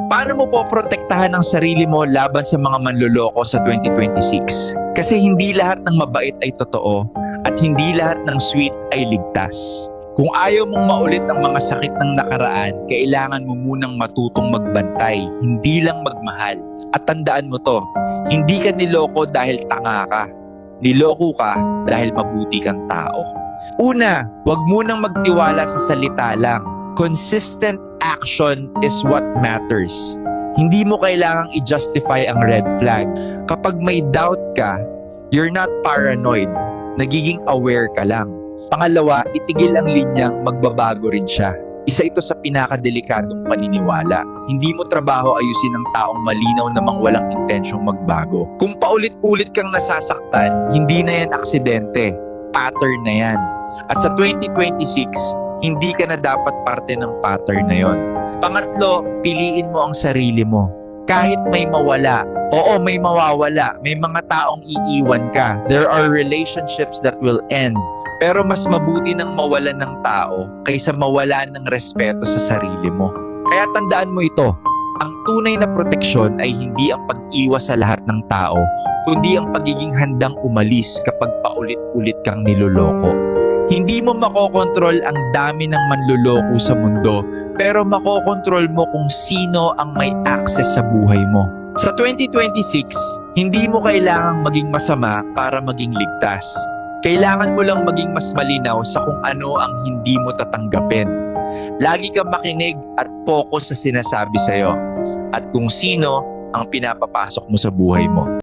Paano mo po protektahan ang sarili mo laban sa mga manloloko sa 2026? Kasi hindi lahat ng mabait ay totoo at hindi lahat ng sweet ay ligtas. Kung ayaw mong maulit ang mga sakit ng nakaraan, kailangan mo munang matutong magbantay, hindi lang magmahal. At tandaan mo to, hindi ka niloko dahil tanga ka. Niloko ka dahil mabuti kang tao. Una, huwag munang magtiwala sa salita lang. Consistent action is what matters. Hindi mo kailangang i-justify ang red flag. Kapag may doubt ka, you're not paranoid. Nagiging aware ka lang. Pangalawa, itigil ang linyang magbabago rin siya. Isa ito sa pinakadelikadong paniniwala. Hindi mo trabaho ayusin ang taong malinaw namang walang intensyong magbago. Kung paulit-ulit kang nasasaktan, hindi na yan aksidente. Pattern na yan. At sa 2026, hindi ka na dapat parte ng pattern na yon. Pangatlo, piliin mo ang sarili mo. Kahit may mawala, oo, may mawawala, may mga taong iiwan ka. There are relationships that will end. Pero mas mabuti nang mawalan ng tao kaysa mawalan ng respeto sa sarili mo. Kaya tandaan mo ito, ang tunay na proteksyon ay hindi ang pag-iwas sa lahat ng tao, kundi ang pagiging handang umalis kapag paulit-ulit kang niloloko. Hindi mo makokontrol ang dami ng manloloko sa mundo, pero makokontrol mo kung sino ang may access sa buhay mo. Sa 2026, hindi mo kailangang maging masama para maging ligtas. Kailangan mo lang maging mas malinaw sa kung ano ang hindi mo tatanggapin. Lagi kang makinig at focus sa sinasabi sa'yo at kung sino ang pinapapasok mo sa buhay mo.